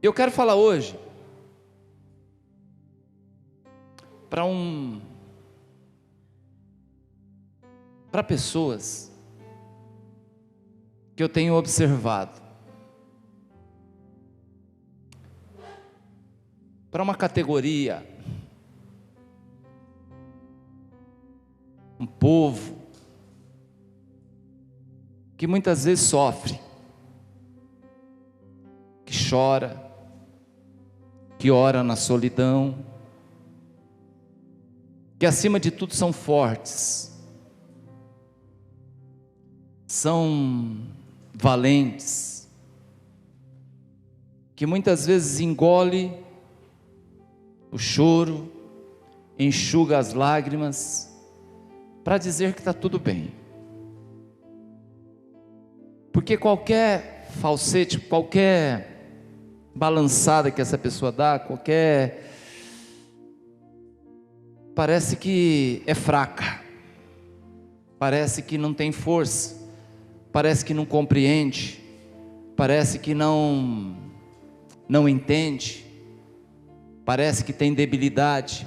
Eu quero falar hoje para pessoas que eu tenho observado, para uma categoria, um povo que muitas vezes sofre, que chora, que ora na solidão, que acima de tudo são fortes, são valentes, que muitas vezes engole o choro, enxuga as lágrimas, para dizer que está tudo bem. Porque qualquer falsete, qualquer balançada que essa pessoa dá, parece que é fraca, parece que não tem força, parece que não compreende, parece que não entende, parece que tem debilidade.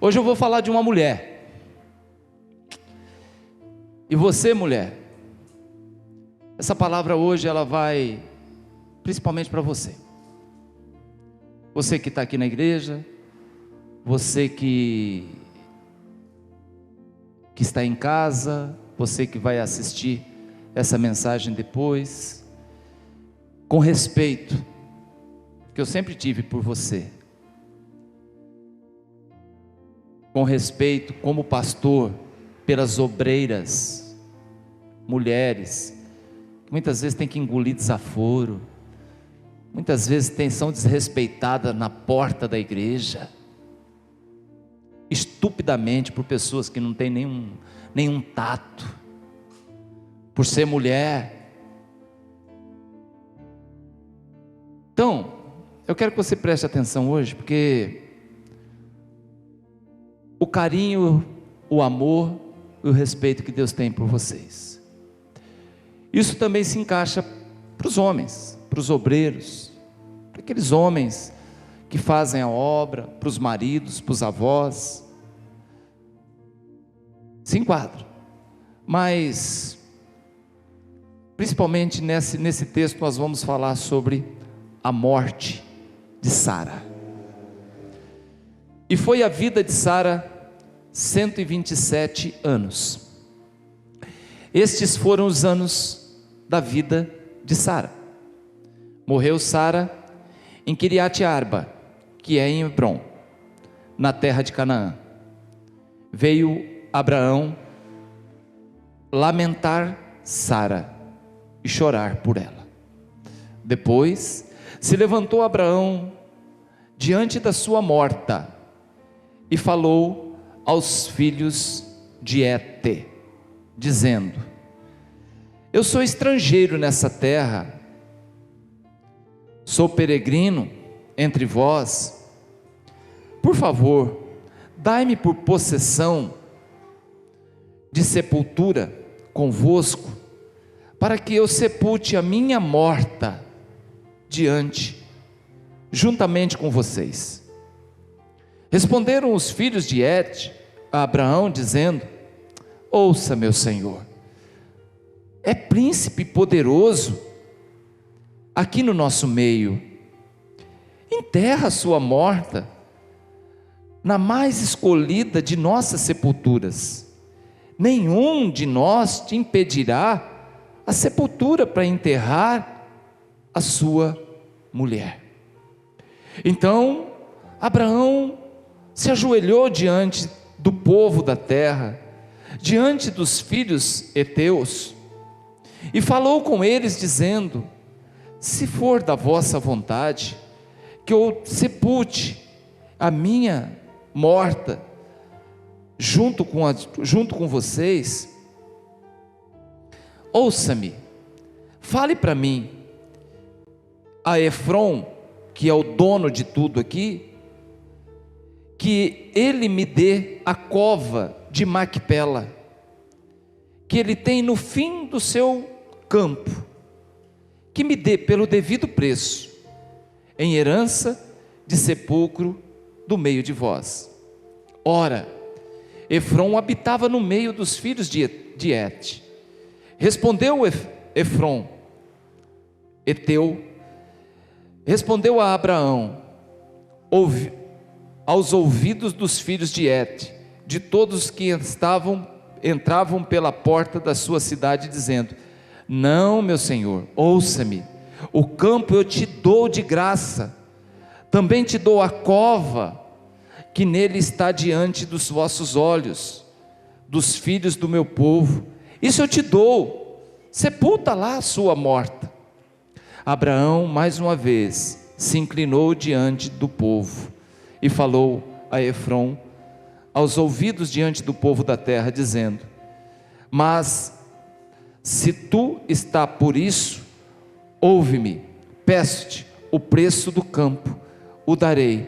Hoje eu vou falar de uma mulher. E você, mulher, essa palavra hoje ela vai principalmente para você. Você que está aqui na igreja, você que está em casa, você que vai assistir essa mensagem depois, com respeito que eu sempre tive por você, com respeito como pastor pelas obreiras, mulheres, que muitas vezes tem que engolir desaforo, muitas vezes são desrespeitadas na porta da igreja, estupidamente por pessoas que não têm nenhum tato, por ser mulher. Então, eu quero que você preste atenção hoje, porque o carinho, o amor e o respeito que Deus tem por vocês, isso também se encaixa para os homens, para os obreiros, para aqueles homens que fazem a obra, para os maridos, para os avós, se enquadra. Mas principalmente nesse texto nós vamos falar sobre a morte de Sara. E foi a vida de Sara 127 anos. Estes foram os anos da vida de Sara. Morreu Sara em Quiriate Arba, que é em Hebrom, na terra de Canaã. Veio Abraão lamentar Sara e chorar por ela. Depois se levantou Abraão diante da sua morta e falou aos filhos de Hete, dizendo: eu sou estrangeiro nessa terra, sou peregrino entre vós, por favor, dai-me por possessão de sepultura convosco, para que eu sepulte a minha morta juntamente com vocês. Responderam os filhos de Hete a Abraão, dizendo: ouça, meu senhor, é príncipe poderoso aqui no nosso meio, enterra sua morta na mais escolhida de nossas sepulturas, nenhum de nós te impedirá a sepultura para enterrar a sua mulher. Então Abraão se ajoelhou diante do povo da terra, diante dos filhos heteus, e falou com eles dizendo: se for da vossa vontade, que eu sepulte a minha morta junto com vocês, ouça-me, fale para mim, a Efrom, que é o dono de tudo aqui, que ele me dê a cova de Macpela, que ele tem no fim do seu campo, que me dê pelo devido preço, em herança de sepulcro do meio de vós. Ora, Efrom habitava no meio dos filhos de Et. Respondeu Efrom, Eteu, respondeu a Abraão, aos ouvidos dos filhos de Et, de todos que entravam pela porta da sua cidade, dizendo: não, meu senhor, ouça-me, o campo eu te dou de graça, também te dou a cova que nele está diante dos vossos olhos, dos filhos do meu povo, isso eu te dou, sepulta lá a sua morta. Abraão mais uma vez se inclinou diante do povo e falou a Efrom aos ouvidos diante do povo da terra, dizendo: mas se tu está por isso, ouve-me, peço-te o preço do campo, o darei,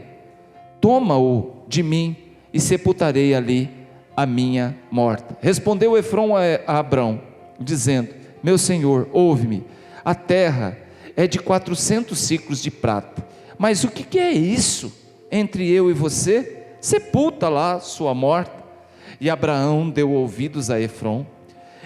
toma-o de mim e sepultarei ali a minha morta. Respondeu Efrom a Abrão, dizendo: meu senhor, ouve-me, a terra é de 400 siclos de prata, mas o que é isso entre eu e você? Sepulta lá sua morta. E Abraão deu ouvidos a Efrom,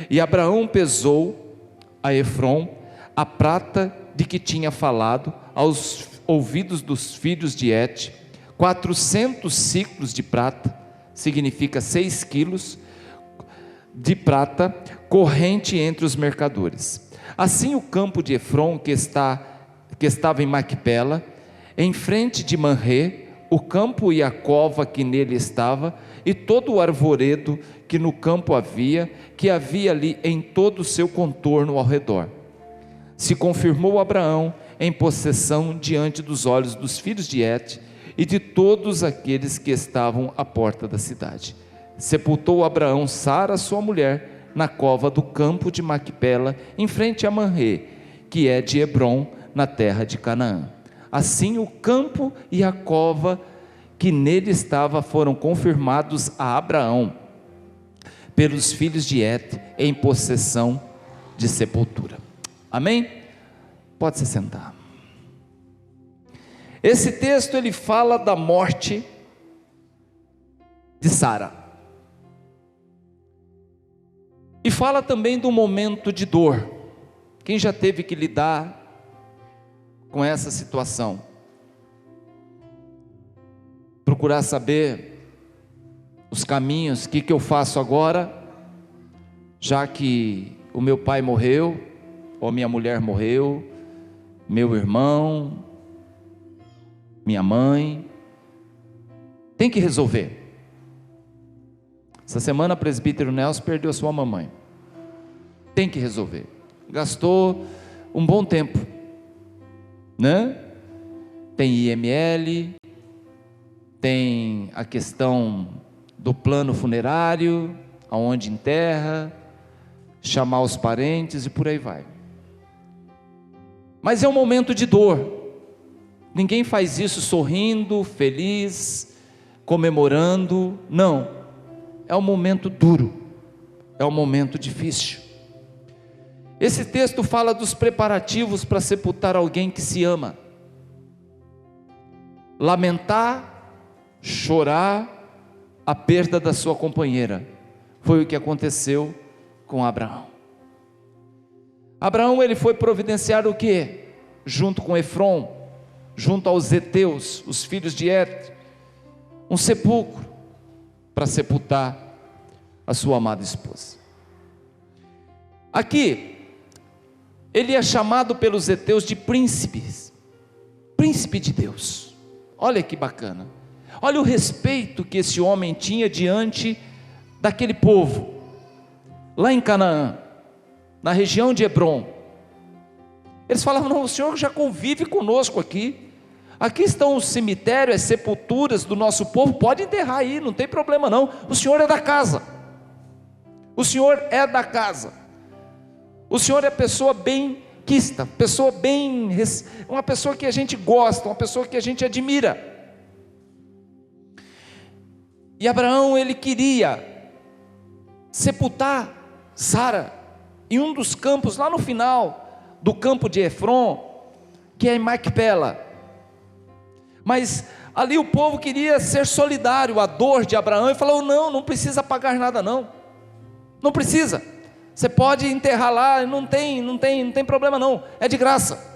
e Abraão pesou a Efrom a prata de que tinha falado aos ouvidos dos filhos de Et, 400 ciclos de prata, significa 6 quilos de prata, corrente entre os mercadores. Assim o campo de Efrom, que estava em Macpela, em frente de Manré, o campo e a cova que nele estava, e todo o arvoredo que no campo havia, que havia ali em todo o seu contorno ao redor, se confirmou Abraão em possessão diante dos olhos dos filhos de Et e de todos aqueles que estavam à porta da cidade. Sepultou Abraão Sara, sua mulher, na cova do campo de Macpela, em frente a Manré, que é de Hebrom, na terra de Canaã. Assim o campo e a cova que nele estava foram confirmados a Abraão pelos filhos de Et em possessão de sepultura. Amém? Pode se sentar. Esse texto ele fala da morte de Sara e fala também do momento de dor. Quem já teve que lidar com essa situação? Procurar saber os caminhos, o que eu faço agora, já que o meu pai morreu, ou minha mulher morreu, meu irmão, minha mãe, tem que resolver. Essa semana o presbítero Nelson perdeu a sua mamãe, tem que resolver, gastou um bom tempo, né? Tem IML, tem a questão do plano funerário, aonde enterra, chamar os parentes e por aí vai. Mas é um momento de dor. Ninguém faz isso sorrindo, feliz, comemorando. Não, é um momento duro, é um momento difícil. Esse texto fala dos preparativos para sepultar alguém que se ama. Lamentar, chorar a perda da sua companheira, foi o que aconteceu com Abraão. Abraão ele foi providenciar o quê? Junto com Efrom, junto aos heteus, os filhos de Et, um sepulcro para sepultar a sua amada esposa. Aqui ele é chamado pelos heteus de príncipes, príncipe de Deus. Olha que bacana, olha o respeito que esse homem tinha diante daquele povo, lá em Canaã, na região de Hebrom. Eles falavam: não, o Senhor já convive conosco aqui, aqui estão os cemitérios, as sepulturas do nosso povo, pode enterrar aí, não tem problema não, o Senhor é da casa, o Senhor é da casa, o Senhor é pessoa bem quista, pessoa bem, uma pessoa que a gente gosta, uma pessoa que a gente admira. E Abraão ele queria sepultar Sara em um dos campos lá no final, do campo de Efron, que é em Macpela. Mas ali o povo queria ser solidário à dor de Abraão e falou: não precisa pagar nada não precisa, você pode enterrar lá, não tem problema não, é de graça.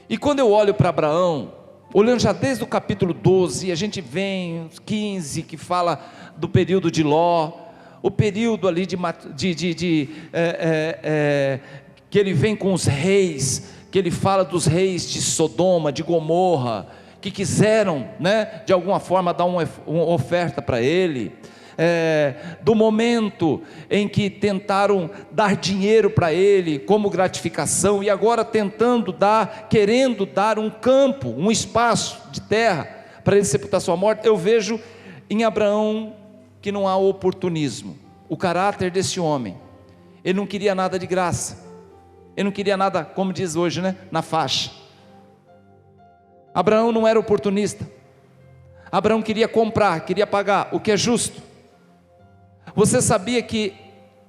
E quando eu olho para Abraão, olhando já desde o capítulo 12, a gente vem 15, que fala do período de Ló, o período ali que ele vem com os reis, que ele fala dos reis de Sodoma, de Gomorra, que quiseram, de alguma forma dar uma oferta para ele, do momento em que tentaram dar dinheiro para ele como gratificação, e agora querendo dar um campo, um espaço de terra para ele sepultar sua morte. Eu vejo em Abraão que não há oportunismo. O caráter desse homem, ele não queria nada de graça, ele não queria nada, como diz hoje, na faixa. Abraão não era oportunista. Abraão queria comprar, queria pagar, o que é justo. Você sabia que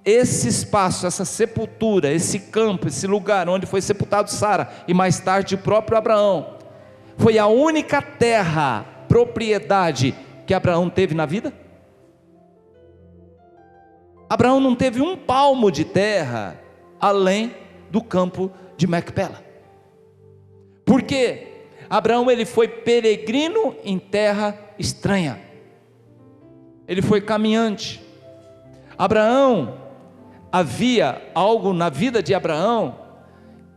esse espaço, essa sepultura, esse campo, esse lugar onde foi sepultado Sara, e mais tarde o próprio Abraão, foi a única terra, propriedade que Abraão teve na vida? Abraão não teve um palmo de terra além do campo de Macpela. Por quê? Abraão, ele foi peregrino em terra estranha, ele foi caminhante. Abraão, havia algo na vida de Abraão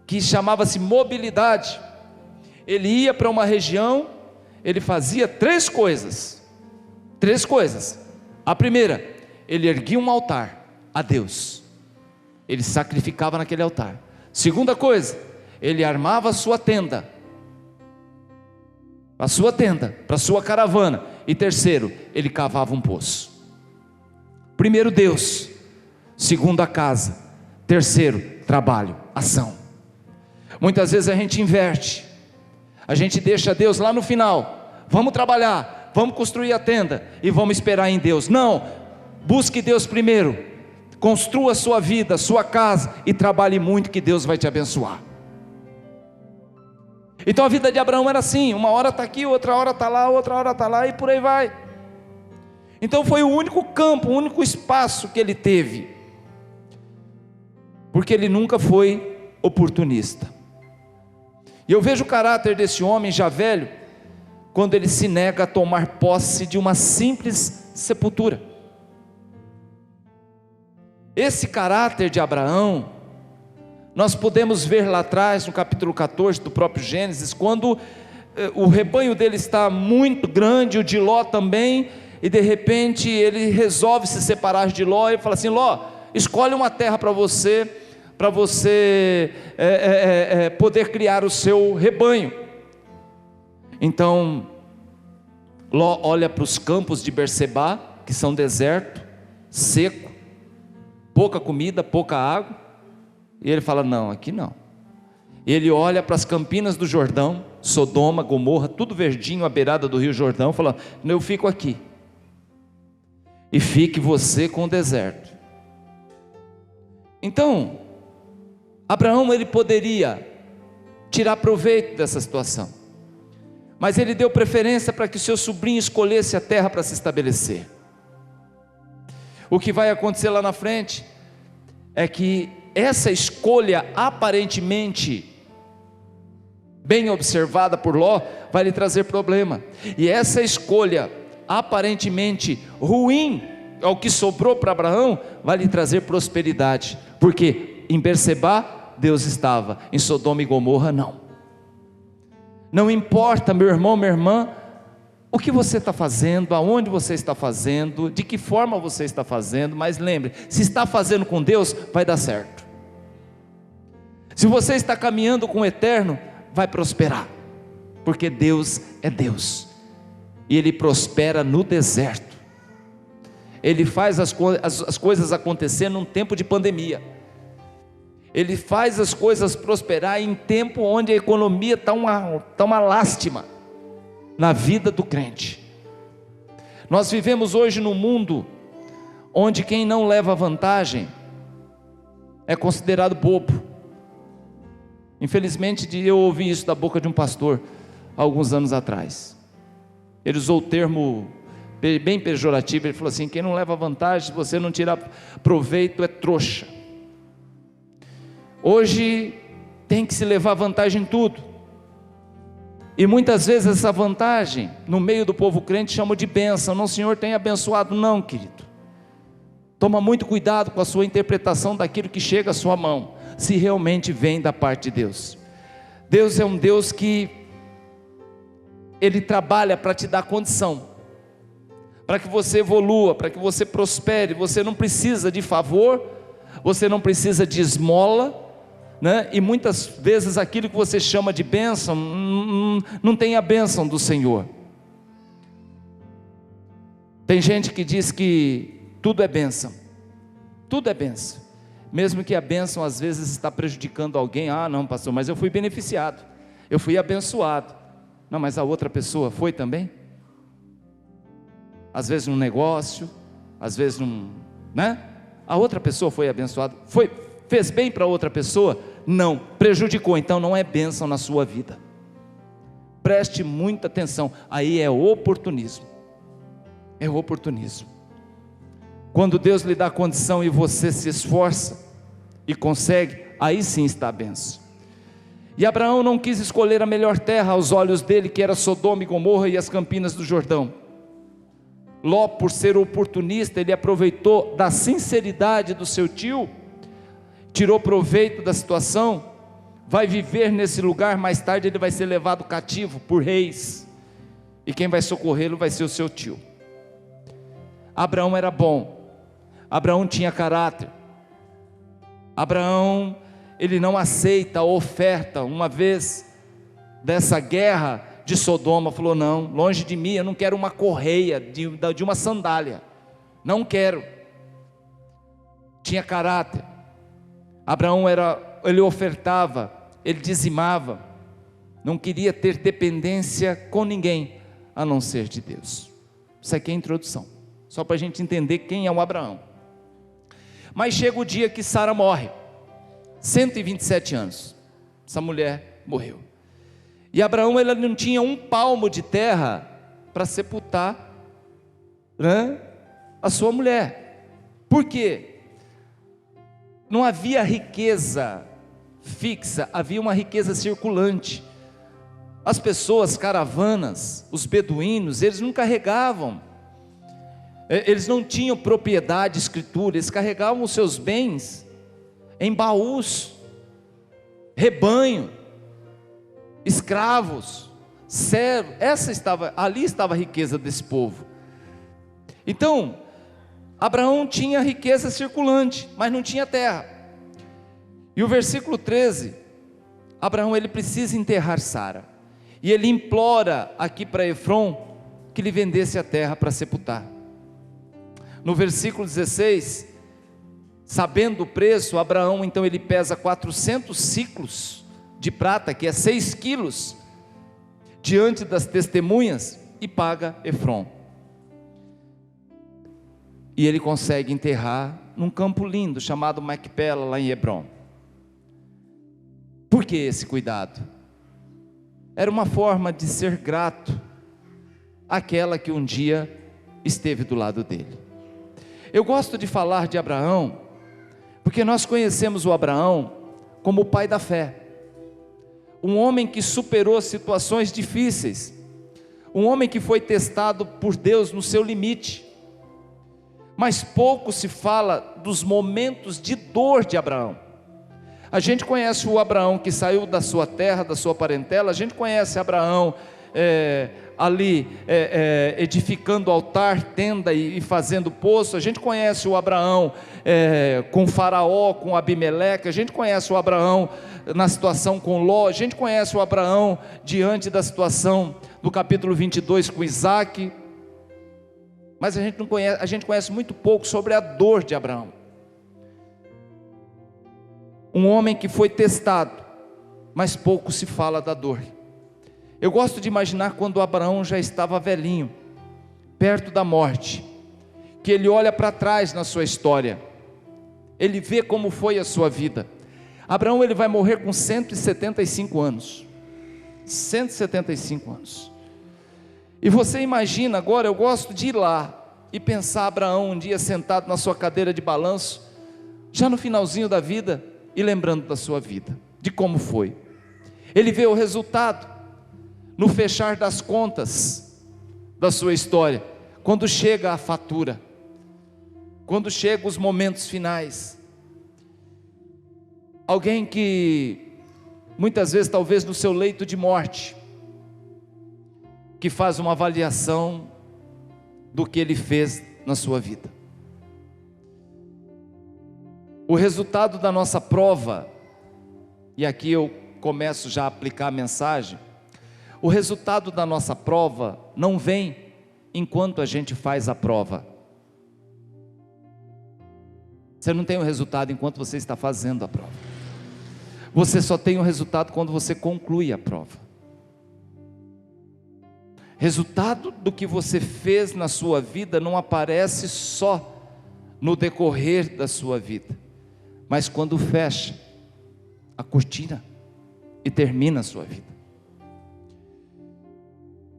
que chamava-se mobilidade. Ele ia para uma região, ele fazia três coisas. A primeira, ele erguia um altar a Deus, ele sacrificava naquele altar. Segunda coisa, ele armava a sua tenda, para a sua caravana. E terceiro, ele cavava um poço. Primeiro Deus, segundo a casa, terceiro trabalho, ação. Muitas vezes a gente inverte, a gente deixa Deus lá no final. Vamos trabalhar, vamos construir a tenda e vamos esperar em Deus. Não, busque Deus primeiro, construa a sua vida, a sua casa, e trabalhe muito, que Deus vai te abençoar. Então a vida de Abraão era assim, uma hora está aqui, outra hora está lá, outra hora está lá, e por aí vai. Então foi o único campo, o único espaço que ele teve, porque ele nunca foi oportunista. E eu vejo o caráter desse homem já velho, quando ele se nega a tomar posse de uma simples sepultura. Esse caráter de Abraão, nós podemos ver lá atrás, no capítulo 14 do próprio Gênesis, quando o rebanho dele está muito grande, o de Ló também, e de repente ele resolve se separar de Ló, e fala assim: Ló, escolhe uma terra para você poder criar o seu rebanho. Então Ló olha para os campos de Berseba, que são deserto, seco, pouca comida, pouca água, e ele fala: não, aqui não. Ele olha para as campinas do Jordão, Sodoma, Gomorra, tudo verdinho à beirada do rio Jordão, falando: eu fico aqui, e fique você com o deserto. Então Abraão, ele poderia tirar proveito dessa situação, mas ele deu preferência para que o seu sobrinho escolhesse a terra para se estabelecer. O que vai acontecer lá na frente é que essa escolha aparentemente bem observada por Ló vai lhe trazer problema, e essa escolha aparentemente ruim, ao que sobrou para Abraão, vai lhe trazer prosperidade, porque em Berseba Deus estava, em Sodoma e Gomorra não. Não importa, meu irmão, minha irmã, o que você está fazendo, aonde você está fazendo, de que forma você está fazendo, mas lembre, se está fazendo com Deus, vai dar certo. Se você está caminhando com o Eterno, vai prosperar, porque Deus é Deus, e Ele prospera no deserto. Ele faz as coisas acontecer num tempo de pandemia. Ele faz as coisas prosperar em tempo onde a economia está uma lástima na vida do crente. Nós vivemos hoje num mundo onde quem não leva vantagem é considerado bobo, Infelizmente, eu ouvi isso da boca de um pastor há alguns anos atrás. Ele usou o termo bem pejorativo, ele falou assim: quem não leva vantagem, se você não tirar proveito, é trouxa. Hoje tem que se levar vantagem em tudo, e muitas vezes essa vantagem, no meio do povo crente, chama de bênção. Não, o Senhor tem abençoado, não, querido. Toma muito cuidado com a sua interpretação daquilo que chega à sua mão, se realmente vem da parte de Deus. Deus é um Deus que Ele trabalha para te dar condição, para que você evolua, para que você prospere. Você não precisa de favor, você não precisa de esmola, né? E muitas vezes aquilo que você chama de bênção, não tem a bênção do Senhor. Tem gente que diz que tudo é bênção, tudo é bênção, mesmo que a bênção às vezes está prejudicando alguém. Ah não, pastor, mas eu fui beneficiado, eu fui abençoado. Não, mas a outra pessoa foi também? Às vezes num negócio, às vezes né? A outra pessoa foi abençoada, fez bem para outra pessoa? Não, prejudicou, então não é bênção na sua vida. Preste muita atenção, aí é oportunismo, é oportunismo. Quando Deus lhe dá condição e você se esforça e consegue, aí sim está a bênção. E Abraão não quis escolher a melhor terra aos olhos dele, que era Sodoma e Gomorra e as campinas do Jordão. Ló, por ser oportunista, ele aproveitou da sinceridade do seu tio, tirou proveito da situação, vai viver nesse lugar. Mais tarde ele vai ser levado cativo por reis, e quem vai socorrê-lo vai ser o seu tio. Abraão era bom, Abraão tinha caráter. Abraão, ele não aceita a oferta. Uma vez dessa guerra de Sodoma, falou: não, longe de mim, eu não quero uma correia de uma sandália, não quero. Tinha caráter. Abraão ele ofertava, ele dizimava, não queria ter dependência com ninguém, a não ser de Deus. Isso aqui é a introdução, só para a gente entender quem é o Abraão. Mas chega o dia que Sara morre, 127 anos, essa mulher morreu, e Abraão, ele não tinha um palmo de terra para sepultar, né, a sua mulher. Por quê? Não havia riqueza fixa, havia uma riqueza circulante. As pessoas, caravanas, os beduínos, eles não carregavam, eles não tinham propriedade, escritura, eles carregavam os seus bens em baús, rebanho, escravos, servos. Ali estava a riqueza desse povo. Então, Abraão tinha riqueza circulante, mas não tinha terra. E o versículo 13, Abraão, ele precisa enterrar Sara, e ele implora aqui para Efrom que lhe vendesse a terra para sepultar. No versículo 16, sabendo o preço, Abraão, então ele pesa 400 ciclos de prata, que é 6 quilos, diante das testemunhas, e paga Efrom. E ele consegue enterrar num campo lindo, chamado Macpela, lá em Hebrom. Por que esse cuidado? Era uma forma de ser grato àquela que um dia esteve do lado dele. Eu gosto de falar de Abraão, porque nós conhecemos o Abraão como o pai da fé, um homem que superou situações difíceis, um homem que foi testado por Deus no seu limite. Mas pouco se fala dos momentos de dor de Abraão. A gente conhece o Abraão que saiu da sua terra, da sua parentela. A gente conhece Abraão edificando altar, tenda e fazendo poço. A gente conhece o Abraão com Faraó, com Abimeleque. A gente conhece o Abraão na situação com Ló. A gente conhece o Abraão diante da situação do capítulo 22 com Isaac. Mas a gente conhece muito pouco sobre a dor de Abraão. Um homem que foi testado, mas pouco se fala da dor. Eu gosto de imaginar quando Abraão já estava velhinho, perto da morte, que ele olha para trás na sua história, ele vê como foi a sua vida. Abraão ele vai morrer com 175 anos. 175 anos. E você imagina agora, eu gosto de ir lá e pensar Abraão um dia sentado na sua cadeira de balanço, já no finalzinho da vida, e lembrando da sua vida, de como foi. Ele vê o resultado no fechar das contas da sua história, quando chega a fatura, quando chegam os momentos finais. Alguém que muitas vezes, talvez no seu leito de morte, que faz uma avaliação do que ele fez na sua vida. O resultado da nossa prova, e aqui eu começo já a aplicar a mensagem, o resultado da nossa prova não vem enquanto a gente faz a prova. Você não tem o resultado enquanto você está fazendo a prova. Você só tem o resultado quando você conclui a prova. Resultado do que você fez na sua vida não aparece só no decorrer da sua vida, mas quando fecha a cortina e termina a sua vida.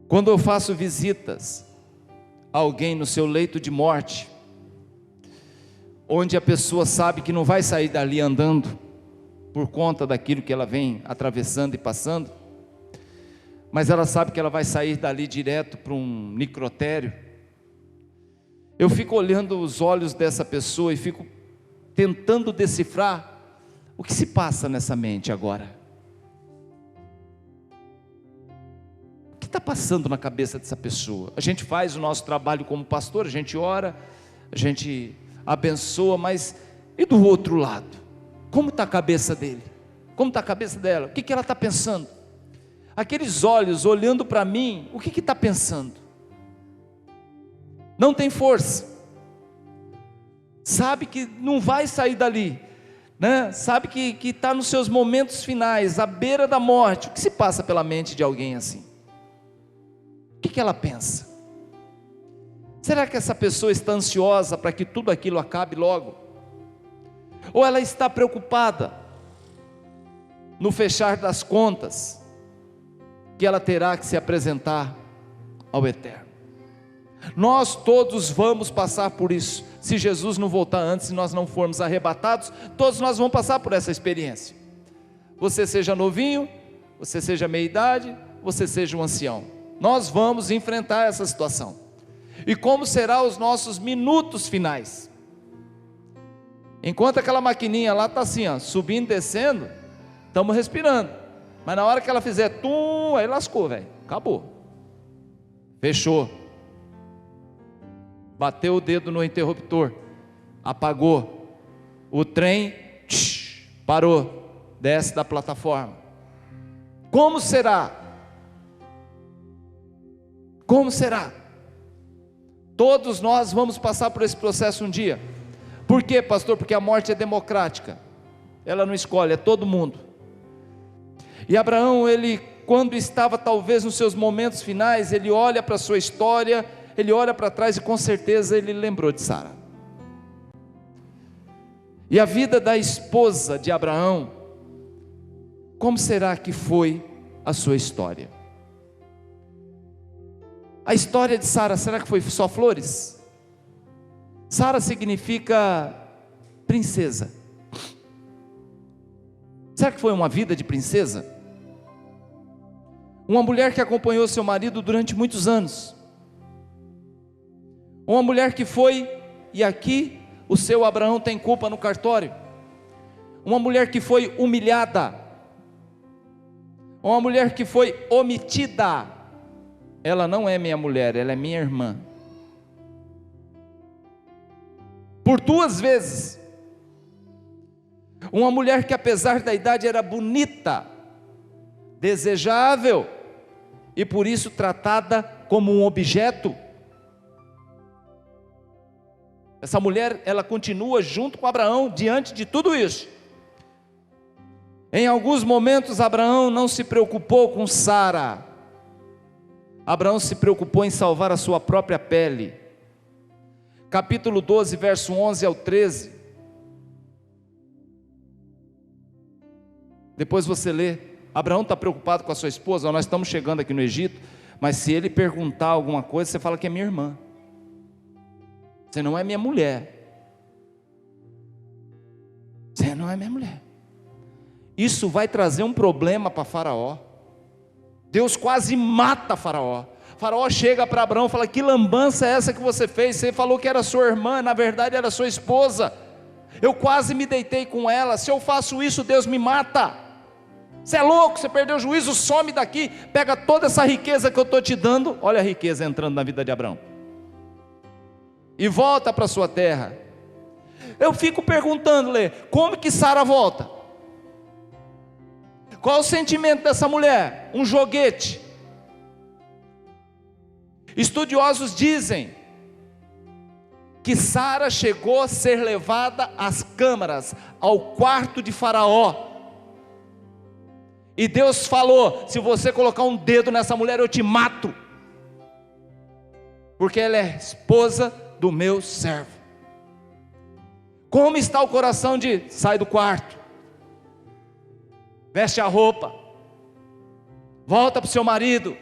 Quando eu faço visitas a alguém no seu leito de morte, onde a pessoa sabe que não vai sair dali andando, por conta daquilo que ela vem atravessando e passando, mas ela sabe que ela vai sair dali direto para um necrotério. Eu fico olhando os olhos dessa pessoa e fico tentando decifrar o que se passa nessa mente agora. O que está passando na cabeça dessa pessoa? A gente faz o nosso trabalho como pastor, a gente ora, a gente abençoa, mas e do outro lado? Como está a cabeça dele? Como está a cabeça dela? O que ela está pensando? Aqueles olhos olhando para mim, o que está pensando? Não tem força, sabe que não vai sair dali, né? Sabe que está nos seus momentos finais, à beira da morte. O que se passa pela mente de alguém assim? O que ela pensa? Será que essa pessoa está ansiosa para que tudo aquilo acabe logo? Ou ela está preocupada no fechar das contas, que ela terá que se apresentar ao Eterno? Nós todos vamos passar por isso. Se Jesus não voltar antes, se nós não formos arrebatados, todos nós vamos passar por essa experiência. Você seja novinho, você seja meia-idade, você seja um ancião, nós vamos enfrentar essa situação. E como serão os nossos minutos finais? Enquanto aquela maquininha lá está assim, ó, subindo e descendo, estamos respirando. Mas na hora que ela fizer tum, aí lascou, velho, acabou, fechou, bateu o dedo no interruptor, apagou, o trem parou, desce da plataforma. Como será? Como será? Todos nós vamos passar por esse processo um dia. Por quê, pastor? Porque a morte é democrática, ela não escolhe, é todo mundo. E Abraão, ele, quando estava talvez nos seus momentos finais, ele olha para a sua história, ele olha para trás e com certeza ele lembrou de Sara. E a vida da esposa de Abraão, como será que foi a sua história? A história de Sara, será que foi só flores? Sara significa princesa. Será que foi uma vida de princesa? Uma mulher que acompanhou seu marido durante muitos anos. Uma mulher que foi, e aqui o seu Abraão tem culpa no cartório. Uma mulher que foi humilhada. Uma mulher que foi omitida. Ela não é minha mulher, ela é minha irmã. Por 2 vezes. Uma mulher que apesar da idade era bonita, desejável, e por isso tratada como um objeto. Essa mulher, ela continua junto com Abraão, diante de tudo isso. Em alguns momentos Abraão não se preocupou com Sara. Abraão se preocupou em salvar a sua própria pele. Capítulo 12, verso 11 ao 13. Depois você lê, Abraão está preocupado com a sua esposa, nós estamos chegando aqui no Egito, mas se ele perguntar alguma coisa, você fala que é minha irmã, você não é minha mulher, você não é minha mulher. Isso vai trazer um problema para Faraó. Deus quase mata Faraó. Faraó chega para Abraão e fala: que lambança é essa que você fez? Você falou que era sua irmã, na verdade era sua esposa. Eu quase me deitei com ela. Se eu faço isso, Deus me mata. Você é louco, você perdeu o juízo, some daqui. Pega toda essa riqueza que eu estou te dando. Olha a riqueza entrando na vida de Abraão. E volta para sua terra. Eu fico perguntando, Lê, como que Sara volta? Qual o sentimento dessa mulher? Um joguete. Estudiosos dizem que Sara chegou a ser levada às câmaras, ao quarto de Faraó. E Deus falou: se você colocar um dedo nessa mulher, eu te mato, porque ela é esposa do meu servo. Como está o coração de: sai do quarto, veste a roupa, volta para o seu marido,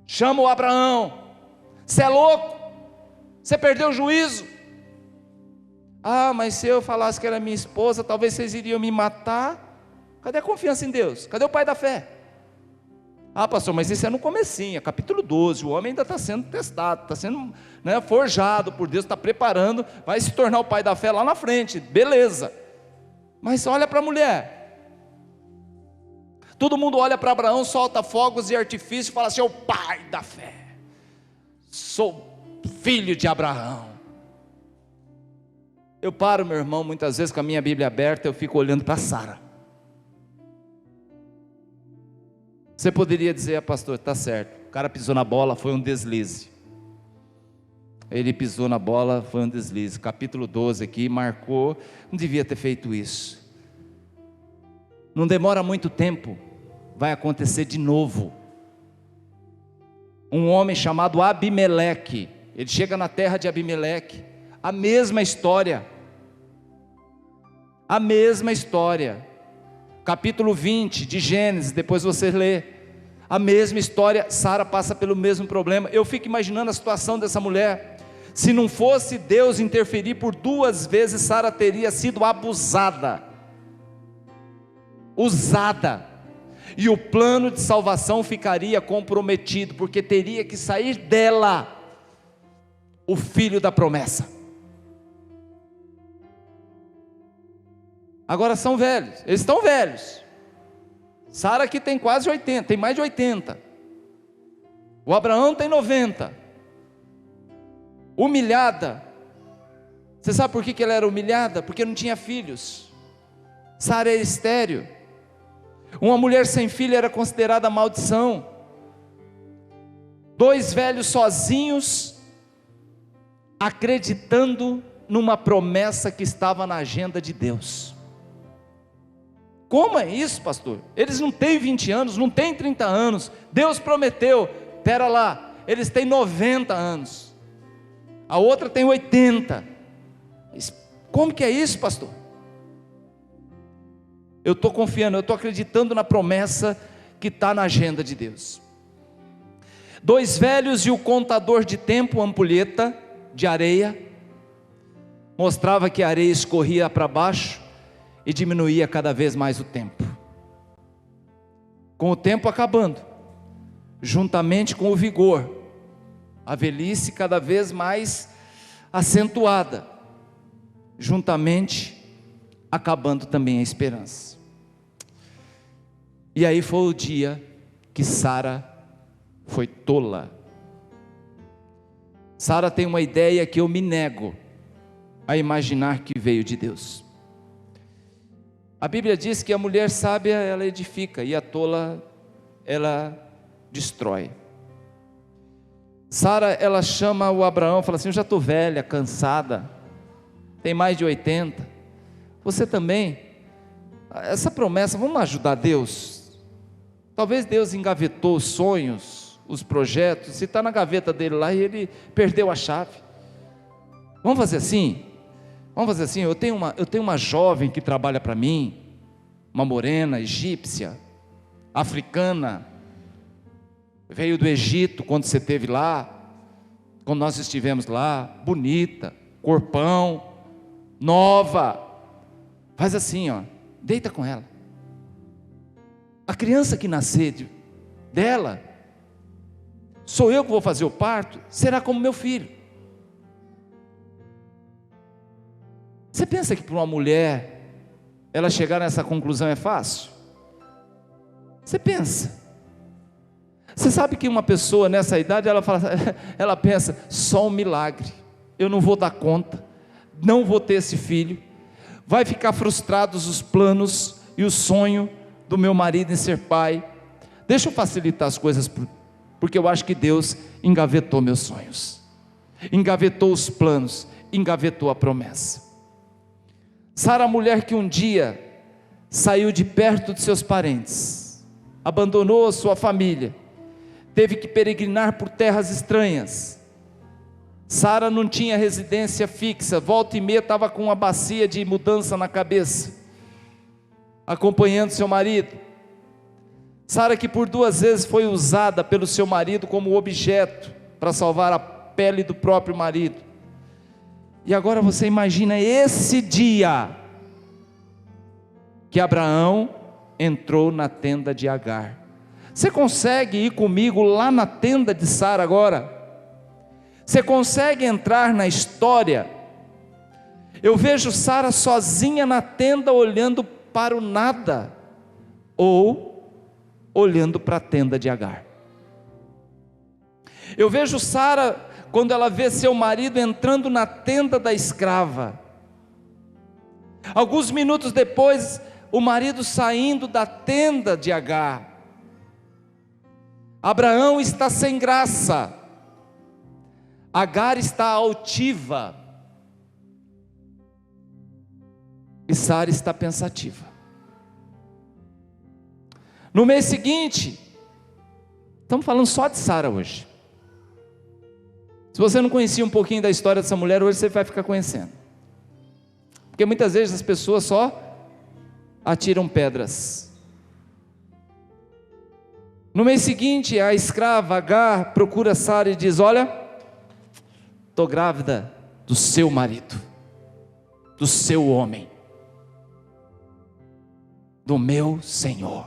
chama o Abraão. Você é louco? Você perdeu o juízo? Ah, mas se eu falasse que era minha esposa, talvez vocês iriam me matar. Cadê a confiança em Deus? Cadê o pai da fé? Ah, pastor, mas isso é no comecinho, capítulo 12, o homem ainda está sendo testado, está sendo, forjado por Deus, está preparando, vai se tornar o pai da fé lá na frente, beleza. Mas olha para a mulher. Todo mundo olha para Abraão, solta fogos de artifício e fala assim: é o pai da fé, sou filho de Abraão. Eu paro, meu irmão, muitas vezes com a minha Bíblia aberta, eu fico olhando para Sara. Você poderia dizer: pastor, está certo, o cara pisou na bola, foi um deslize. Ele pisou na bola, foi um deslize. Capítulo 12 aqui, marcou, não devia ter feito isso. Não demora muito tempo, vai acontecer de novo. Um homem chamado Abimeleque, ele chega na terra de Abimeleque, a mesma história. A mesma história. Capítulo 20 de Gênesis, depois você lê, a mesma história. Sara passa pelo mesmo problema. Eu fico imaginando a situação dessa mulher. Se não fosse Deus interferir por 2 vezes, Sara teria sido abusada, usada, e o plano de salvação ficaria comprometido, porque teria que sair dela o filho da promessa. Agora são velhos, eles estão velhos. Sara aqui tem quase 80, tem mais de 80. O Abraão tem 90. Humilhada. Você sabe por que ela era humilhada? Porque não tinha filhos. Sara era estéril. Uma mulher sem filho era considerada maldição. 2 velhos sozinhos, acreditando numa promessa que estava na agenda de Deus. Como é isso, pastor? Eles não têm 20 anos, não têm 30 anos. Deus prometeu. Espera lá, eles têm 90 anos. A outra tem 80. Como que é isso, pastor? Eu estou confiando, eu estou acreditando na promessa que está na agenda de Deus. 2 velhos e o contador de tempo, ampulheta de areia, mostrava que a areia escorria para baixo e diminuía cada vez mais o tempo. Com o tempo acabando, juntamente com o vigor, a velhice cada vez mais acentuada, juntamente acabando também a esperança. E aí foi o dia que Sara foi tola. Sara tem uma ideia que eu me nego a imaginar que veio de Deus. A Bíblia diz que a mulher sábia ela edifica e a tola ela destrói. Sara ela chama o Abraão, fala assim: eu já estou velha, cansada, tem mais de 80, você também, essa promessa, vamos ajudar Deus? Talvez Deus engavetou os sonhos, os projetos, se está na gaveta dele lá e ele perdeu a chave. Vamos fazer assim? Eu tenho uma jovem que trabalha para mim, uma morena, egípcia, africana, veio do Egito quando você esteve lá, quando nós estivemos lá, bonita, corpão, nova, faz assim, ó, deita com ela. A criança que nascer dela, sou eu que vou fazer o parto, será como meu filho. Você pensa que para uma mulher, ela chegar nessa conclusão é fácil? Você pensa? Você sabe que uma pessoa nessa idade, ela pensa, só um milagre, eu não vou dar conta, não vou ter esse filho, vai ficar frustrados os planos e o sonho do meu marido em ser pai, deixa eu facilitar as coisas, porque eu acho que Deus engavetou meus sonhos, engavetou os planos, engavetou a promessa. Sara, a mulher que um dia saiu de perto de seus parentes, abandonou a sua família, teve que peregrinar por terras estranhas. Sara não tinha residência fixa, volta e meia estava com uma bacia de mudança na cabeça, acompanhando seu marido. Sara, que por 2 vezes foi usada pelo seu marido como objeto para salvar a pele do próprio marido. E agora você imagina esse dia que Abraão entrou na tenda de Agar. Você consegue ir comigo lá na tenda de Sara agora? Você consegue entrar na história? Eu vejo Sara sozinha na tenda, olhando para o nada, ou olhando para a tenda de Agar. Eu vejo Sara quando ela vê seu marido entrando na tenda da escrava. Alguns minutos depois, o marido saindo da tenda de Agar. Abraão está sem graça, Agar está altiva, e Sara está pensativa. No mês seguinte, estamos falando só de Sara hoje. Se você não conhecia um pouquinho da história dessa mulher, hoje você vai ficar conhecendo, porque muitas vezes as pessoas só atiram pedras. No mês seguinte, a escrava Agar procura Sara e diz: olha, estou grávida do seu marido, do seu homem, do meu Senhor,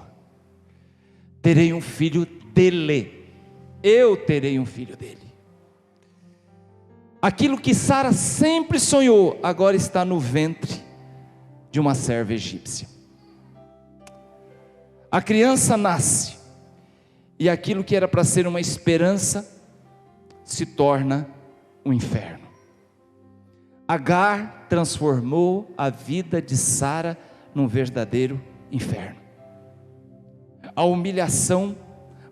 terei um filho dele, eu terei um filho dele. Aquilo que Sara sempre sonhou, agora está no ventre de uma serva egípcia. A criança nasce, e aquilo que era para ser uma esperança, se torna um inferno. Agar transformou a vida de Sara num verdadeiro inferno. A humilhação,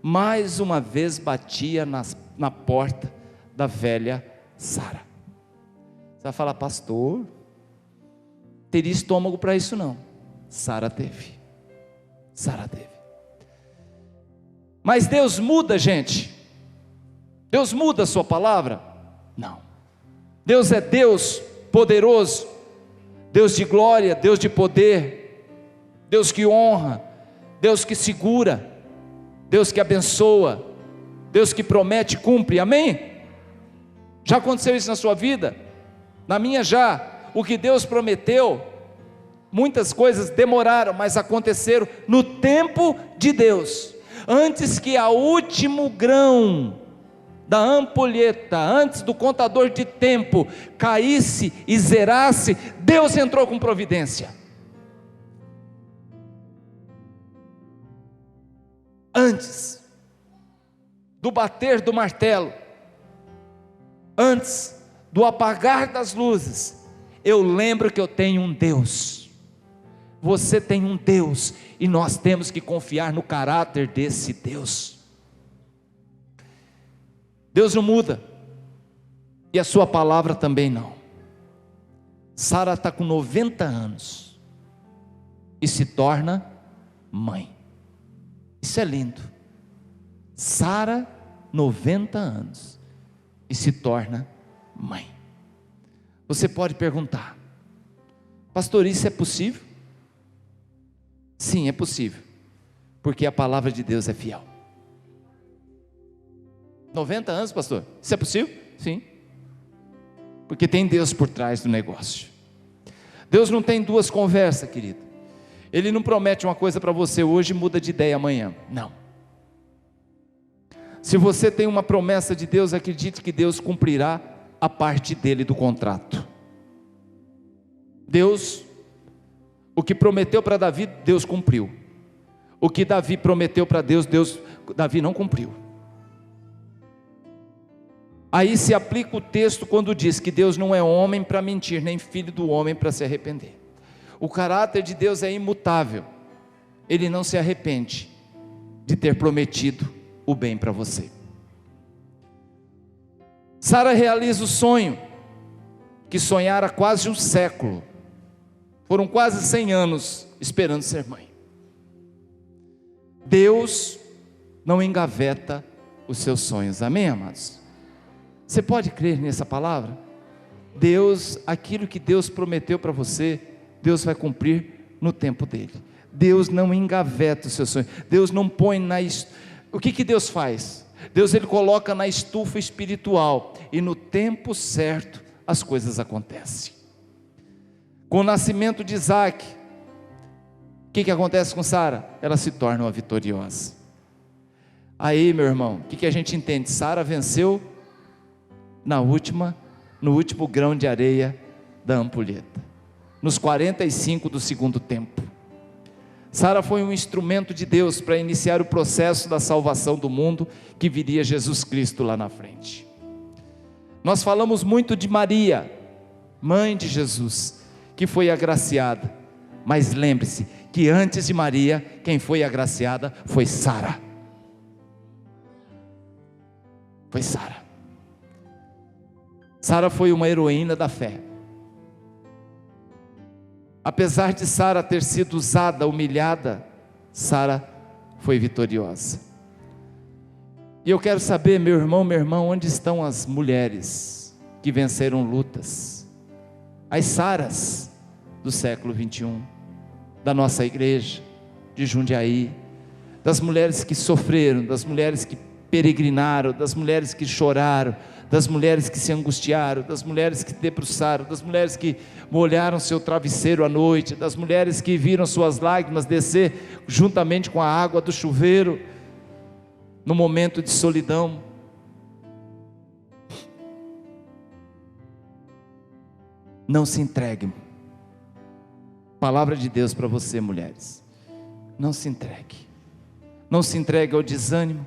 mais uma vez, batia na porta da velha Sara. Você vai falar: pastor, teria estômago para isso? Não. Sara teve. Sara teve. Mas Deus muda, gente? Deus muda a sua palavra? Não. Deus é Deus poderoso, Deus de glória, Deus de poder, Deus que honra, Deus que segura, Deus que abençoa, Deus que promete e cumpre. Amém? Já aconteceu isso na sua vida? Na minha já. O que Deus prometeu, muitas coisas demoraram, mas aconteceram no tempo de Deus. Antes que a último grão da ampulheta, antes do contador de tempo caísse e zerasse, Deus entrou com providência. Antes do bater do martelo, antes do apagar das luzes, eu lembro que eu tenho um Deus. Você tem um Deus, e nós temos que confiar no caráter desse Deus. Deus não muda, e a sua palavra também não. Sara está com 90 anos, e se torna mãe. Isso é lindo. Sara, 90 anos, e se torna mãe. Você pode perguntar: pastor, isso é possível? Sim, é possível, porque a palavra de Deus é fiel. 90 anos, pastor? Isso é possível? Sim, porque tem Deus por trás do negócio. Deus não tem duas conversas, querido. Ele não promete uma coisa para você hoje e muda de ideia amanhã. Não. Se você tem uma promessa de Deus, acredite que Deus cumprirá a parte dele do contrato. Deus, o que prometeu para Davi, Deus cumpriu. O que Davi prometeu para Deus, Davi não cumpriu. Aí se aplica o texto quando diz que Deus não é homem para mentir, nem filho do homem para se arrepender. O caráter de Deus é imutável. Ele não se arrepende de ter prometido o bem para você. Sara realiza o sonho que sonhara há quase um século. Foram quase 100 anos esperando ser mãe. Deus não engaveta os seus sonhos. Amém, amados? Você pode crer nessa palavra? Deus, aquilo que Deus prometeu para você, Deus vai cumprir no tempo dele. Deus não engaveta os seus sonhos. Deus não põe O que Deus faz? Deus, ele coloca na estufa espiritual, e no tempo certo as coisas acontecem. Com o nascimento de Isaac, o que acontece com Sara? Ela se torna uma vitoriosa. Aí, meu irmão, o que a gente entende? Sara venceu no último grão de areia da ampulheta, nos 45 do segundo tempo. Sara foi um instrumento de Deus para iniciar o processo da salvação do mundo, que viria Jesus Cristo lá na frente. Nós falamos muito de Maria, mãe de Jesus, que foi agraciada, mas lembre-se que antes de Maria, quem foi agraciada foi Sara. Foi Sara. Sara foi uma heroína da fé. Apesar de Sara ter sido usada, humilhada, Sara foi vitoriosa. E eu quero saber, meu irmão, minha irmã, onde estão as mulheres que venceram lutas? As Saras do século 21, da nossa igreja, de Jundiaí, das mulheres que sofreram, das mulheres que peregrinaram, das mulheres que choraram, das mulheres que se angustiaram, das mulheres que debruçaram, das mulheres que molharam seu travesseiro à noite, das mulheres que viram suas lágrimas descer juntamente com a água do chuveiro, no momento de solidão. Não se entregue. Palavra de Deus para você, mulheres. Não se entregue. Não se entregue ao desânimo.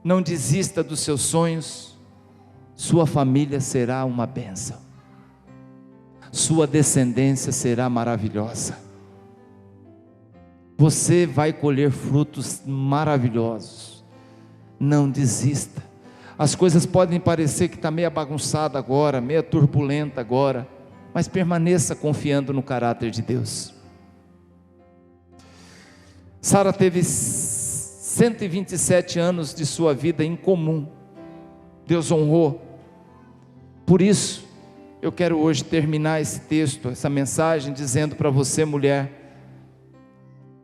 Não desista dos seus sonhos. Sua família será uma bênção. Sua descendência será maravilhosa. Você vai colher frutos maravilhosos. Não desista. As coisas podem parecer que está meio bagunçada agora, meio turbulenta agora, mas permaneça confiando no caráter de Deus. Sara teve 127 anos de sua vida em comum. Deus honrou. Por isso, eu quero hoje terminar esse texto, essa mensagem, dizendo para você, mulher,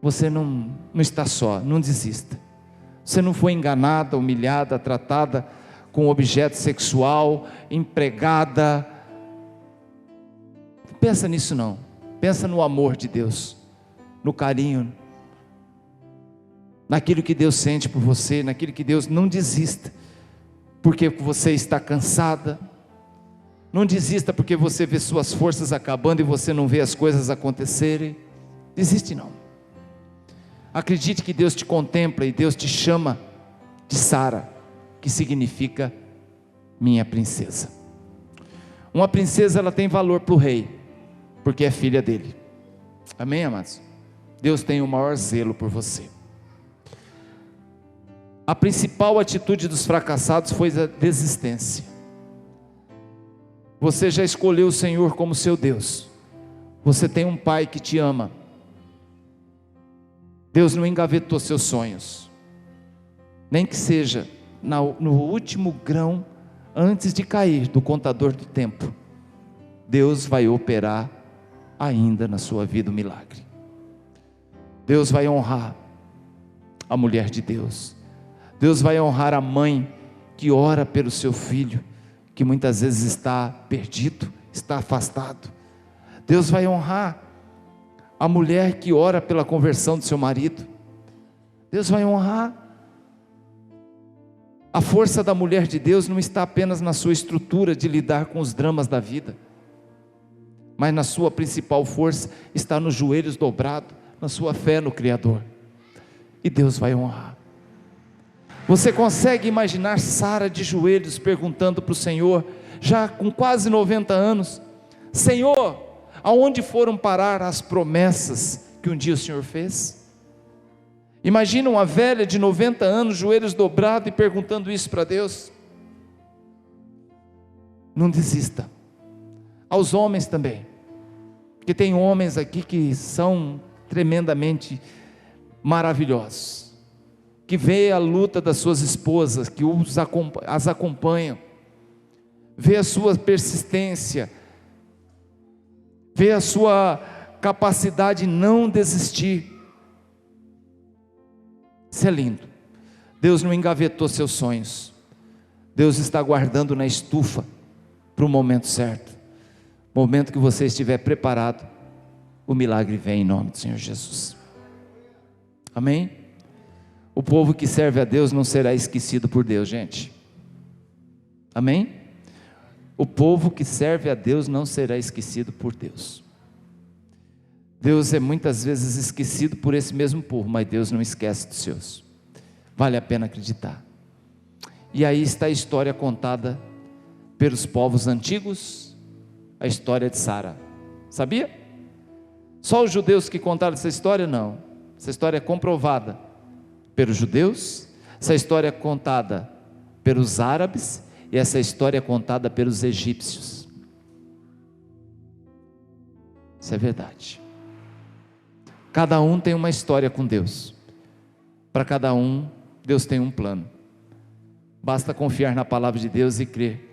você não está só, não desista. Você não foi enganada, humilhada, tratada com objeto sexual, empregada. Não pensa nisso não. Pensa no amor de Deus, no carinho, naquilo que Deus sente por você, naquilo que Deus... Não desista porque você está cansada. Não desista porque você vê suas forças acabando e você não vê as coisas acontecerem. Desiste não. Acredite que Deus te contempla e Deus te chama de Sara, que significa minha princesa. Uma princesa, ela tem valor para o rei, porque é filha dele. Amém, amados? Deus tem o maior zelo por você. A principal atitude dos fracassados foi a desistência. Você já escolheu o Senhor como seu Deus. Você tem um pai que te ama. Deus não engavetou seus sonhos, nem que seja no último grão, antes de cair do contador do tempo. Deus vai operar ainda na sua vida um milagre. Deus vai honrar a mulher de Deus. Deus vai honrar a mãe que ora pelo seu filho, que muitas vezes está perdido, está afastado. Deus vai honrar a mulher que ora pela conversão do seu marido. Deus vai honrar. A força da mulher de Deus não está apenas na sua estrutura de lidar com os dramas da vida, mas na sua principal força está nos joelhos dobrados, na sua fé no Criador. E Deus vai honrar. Você consegue imaginar Sara de joelhos perguntando para o Senhor, já com quase 90 anos: Senhor, aonde foram parar as promessas que um dia o Senhor fez? Imagina uma velha de 90 anos, joelhos dobrados e perguntando isso para Deus. Não desista. Aos homens também, porque tem homens aqui que são tremendamente maravilhosos, que vê a luta das suas esposas, que as acompanham, vê a sua persistência, vê a sua capacidade de não desistir. Isso é lindo. Deus não engavetou seus sonhos. Deus está guardando na estufa para o momento certo. Momento que você estiver preparado, o milagre vem em nome do Senhor Jesus. Amém? O povo que serve a Deus não será esquecido por Deus, gente. Amém? O povo que serve a Deus não será esquecido por Deus. Deus é muitas vezes esquecido por esse mesmo povo, mas Deus não esquece dos seus. Vale a pena acreditar. E aí está a história contada pelos povos antigos, a história de Sara. Sabia? Só os judeus que contaram essa história? Não. Essa história é comprovada pelos judeus, essa história é contada pelos árabes, e essa história é contada pelos egípcios. Isso é verdade. Cada um tem uma história com Deus. Para cada um, Deus tem um plano. Basta confiar na palavra de Deus e crer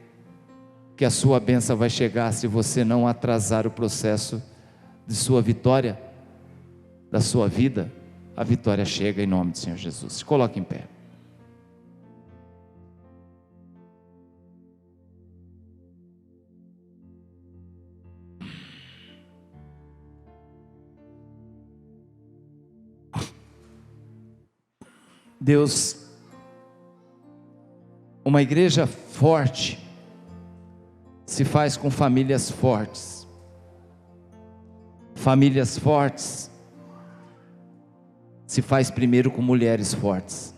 que a sua bênção vai chegar se você não atrasar o processo de sua vitória, da sua vida. A vitória chega em nome do Senhor Jesus. Se coloque em pé. Deus, uma igreja forte se faz com famílias fortes. Famílias fortes se faz primeiro com mulheres fortes,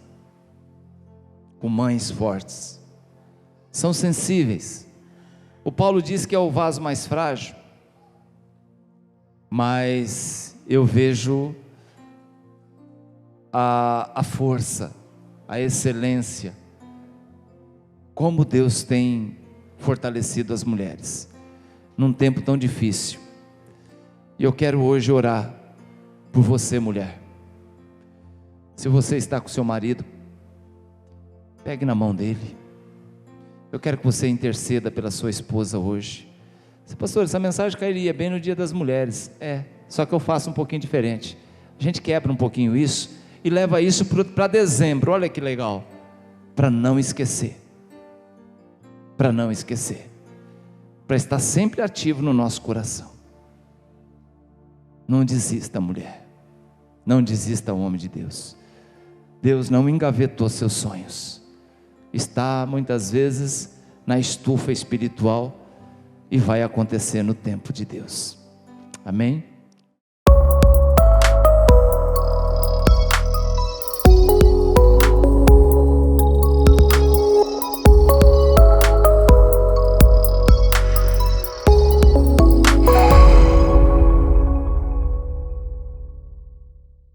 com mães fortes. São sensíveis. O Paulo diz que é o vaso mais frágil, mas eu vejo a força, a excelência, como Deus tem fortalecido as mulheres, num tempo tão difícil. E eu quero hoje orar por você, mulher. Se você está com seu marido, pegue na mão dele. Eu quero que você interceda pela sua esposa hoje. Pastor, essa mensagem cairia bem no dia das mulheres. Só que eu faço um pouquinho diferente. A gente quebra um pouquinho isso e leva isso para dezembro. Olha que legal. Para não esquecer. Para não esquecer. Para estar sempre ativo no nosso coração. Não desista, mulher. Não desista, homem de Deus. Deus não engavetou seus sonhos. Está muitas vezes na estufa espiritual e vai acontecer no tempo de Deus. Amém?